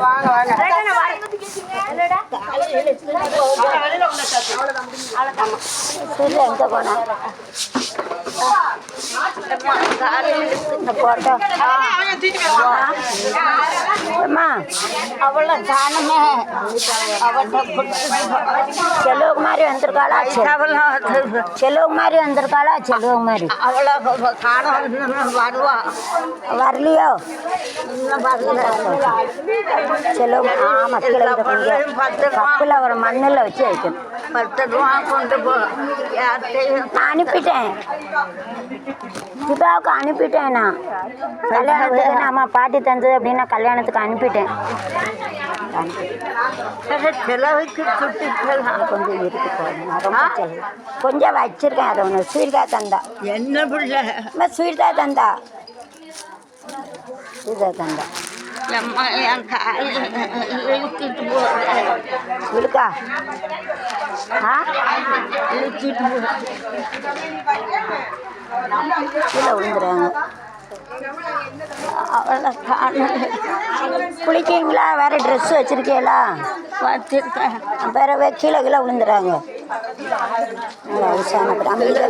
வாங்க வாங்க. எங்க போனா போட்டோ அவள காணுமே. செல்வகுமாரி வந்திருக்காளா? செல்வகுமாரி வந்திருக்காளா? செல்வகுமாரி அவளை காணும் வருவா. வரலையோ? செல்வம் ஆமாம் கீழே கப்பில் அவரை மண்ணில் வச்சு வைக்கணும். 10 ரூபா கொண்டு போ. நான் அனுப்பிட்டேன், சிவாவுக்கு அனுப்பிட்டேன். நான் கல்யாணத்துக்கு நம்ம பாட்டி தந்தது அப்படின்னா கல்யாணத்துக்கு அனுப்பிட்டேன். செலவுக்கு கொஞ்சம் இருக்கு ரொம்ப செலவு கொஞ்சம் வச்சிருக்கேன். அதை ஒன்று ஸ்வீட்டா தந்தா என்ன பிள்ளை ஸ்வீட்டா தந்தா ஸ்வீட்டா தந்தா என் கால் இழுத்துட்டு போகிறேன். இருக்கா? இழுத்துட்டு போ. கீழே விழுந்துடுறாங்க. அவளை காணும். குளிக்கீங்களா? வேற ட்ரெஸ் வச்சிருக்கீங்களா? வச்சிருக்கேன். வேற கீழே கீழே விழுந்துடுறாங்க.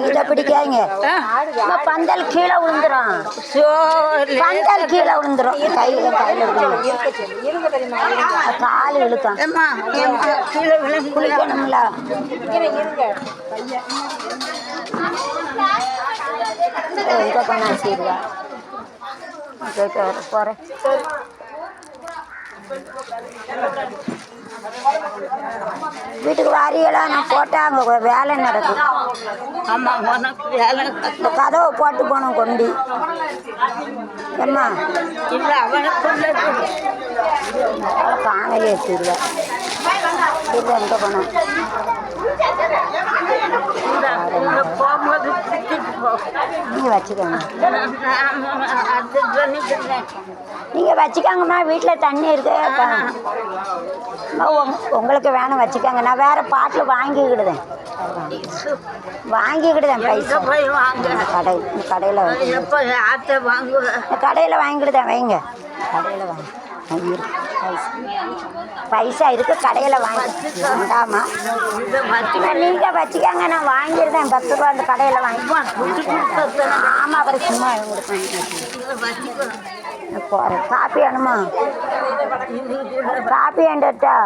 இதை பிடிக்காங்க. பந்தல் கீழே விழுந்துடும். பந்தல் கீழே விழுந்துடும். கையில் விழுந்துடும். கால் இழுக்கும். கீழே விழுந்து குளிக்கணும்ல. எங்கே போனா சீருவா போகிறேன். வீட்டுக்கு வாரியெல்லாம் நான் போட்டேன். அங்கே வேலை நடக்கும். ஆமாம், உனக்கு வேலை கதவை போட்டு போனோம் கொண்டு. ஏம்மா இல்லை அவனுக்குள்ள காணலையே சீருவா. சீருவா எங்கே போனோம்? போகும்போது பிடிச்சிட்டு போ. நீங்கள் வச்சுக்கோங்க. நீங்கள் வச்சுக்கோங்கம்மா. வீட்டில் தண்ணி இருக்கு. உங்களுக்கு வேணும் வச்சுக்கோங்க. நான் வேறு பாட்டில் வாங்கிக்கிடுதேன் பைசா போய் வாங்க. கடையில் எப்போ ஆட்டை வாங்குவேன்? கடையில் வாங்கிக்கிடுதேன். வைங்க கடையில் வாங்க. பைசா இருக்கு கடையில் வாங்கி வேண்டாமா? நீங்கள் வச்சுக்கோங்க. நான் வாங்கிடுதேன் 10 ரூபா அந்த கடையில் வாங்கிக்குவேன். ஆமாம் அப்புறம் சும்மா கொடுப்பேன். போகிறேன். காப்பி வேணுமா? காப்பி வேண்டட்டா?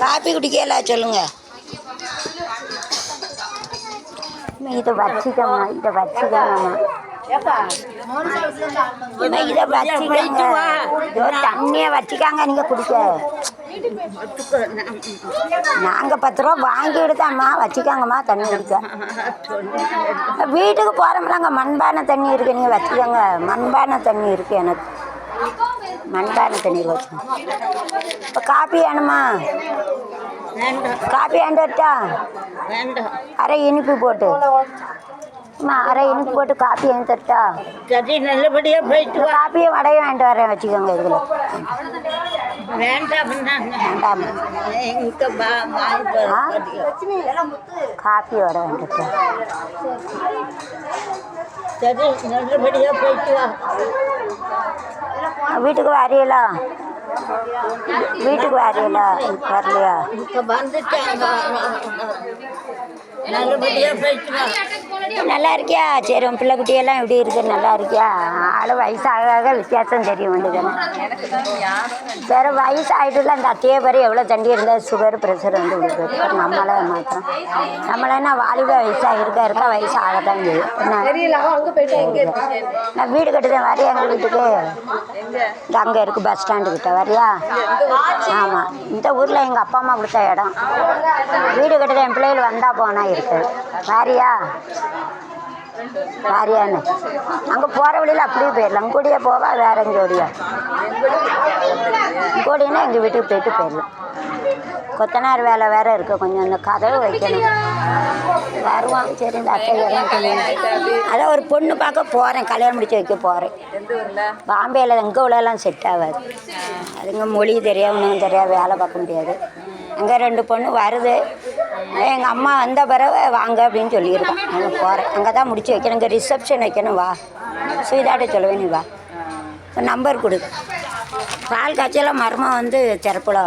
காப்பி குடிக்கல சொல்லுங்க. இதை வச்சுக்கோங்க. இதை வச்சுக்கோங்கம்மா. இதை வச்சுக்கோங்க. தண்ணியை வச்சுக்காங்க. நீங்கள் குடிக்க நாங்கள் 10 ரூபா வாங்கிடுதாம்மா. வச்சுக்காங்கம்மா. தண்ணி குடிக்க வீட்டுக்கு போகிறோம்லாங்க. மண்பானை தண்ணி இருக்குது. நீங்கள் வச்சுக்கோங்க. மண்பானை தண்ணி இருக்குது. எனக்கு மண்பானை தண்ணி வச்சு. இப்போ காப்பி வேணுமா? காப்பி வேண்டட்டா? அரை இனிப்பு போட்டு அரை இனிப்பு போட்டு காப்பி வாங்கி தரட்டா? சரி, நல்லபடியாக போயிட்டு வா. காப்பியை வடையை வாங்கிட்டு வரேன். வச்சுக்கோங்க. இதில் வேண்டாம் வேண்டாம். காப்பி வடை வேண்டட்டா? சரி, நல்லபடியாக போயிட்டு வா. வீட்டுக்கு வரீங்களா? வீட்டுக்கு வரீங்களா? வரலையா? இப்போ வந்துட்டேன். நல்லபடியாக போயிட்டு வா. நல்லா இருக்கியா? சரி, உன் பிள்ளை குட்டியெல்லாம் எப்படி இருக்கு? நல்லா இருக்கியா? ஆள் வயசாக வித்தியாசம் தெரிய வேண்டியதானே. வேறு வயசு ஆகிட்டுல அந்த அத்தையை பாரு எவ்வளோ தண்டி இருந்தால் சுகர் ப்ரெஷர் வந்து விடுறது. நம்மளே மாத்திரம் நம்மளேன்னா வாலிப வயசாக இருக்க வயசு ஆகத்தான் செய்யும். நான் வீடு கட்டுதேன். வரையா எங்கள் வீட்டுக்கு? இந்த அங்கே இருக்குது பஸ் ஸ்டாண்டுக்கிட்ட. வரியா? ஆமாம், இந்த ஊரில் எங்கள் அப்பா அம்மா கொடுத்த இடம். வீடு கட்டுதேன். என் பிள்ளைகள் வந்தால் போனால் இருக்கு. வாரியா? வாரியான்னு அங்கே போகிற வழியில் அப்படியே போயிடலாம். கூடிய போவா வேற எங்கோடியா? கூடினா எங்கள் வீட்டுக்கு போயிட்டு போயிடலாம். கொத்தனார் வேலை வேறு இருக்குது. கொஞ்சம் அந்த கதவு வைக்கணும். வருவான். சரி, இந்த அத்தை அதான் ஒரு பொண்ணு பார்க்க போகிறேன். கல்யாணம் முடிச்சு வைக்க போகிறேன். பாம்பேயில் எங்கே உள்ளெல்லாம் செட் ஆகாது. அதுங்க மொழி தெரியாது, ஒன்றும் தெரியாது. வேலை பார்க்க முடியாது. அங்கே 2 பொண்ணு வருது. எங்கள் அம்மா வந்த பிறகு வாங்க அப்படின்னு சொல்லியிருக்கேன். அங்கே போகிறேன். அங்கே தான் முடிச்சு வைக்கணும். இங்கே ரிசப்ஷன் வைக்கணும். வா, ஸ்வீதாட்ட சொல்லுவேன். நீ வா. நம்பர் கொடு. பால் காய்ச்சலாம் மருமக வந்து திறப்புல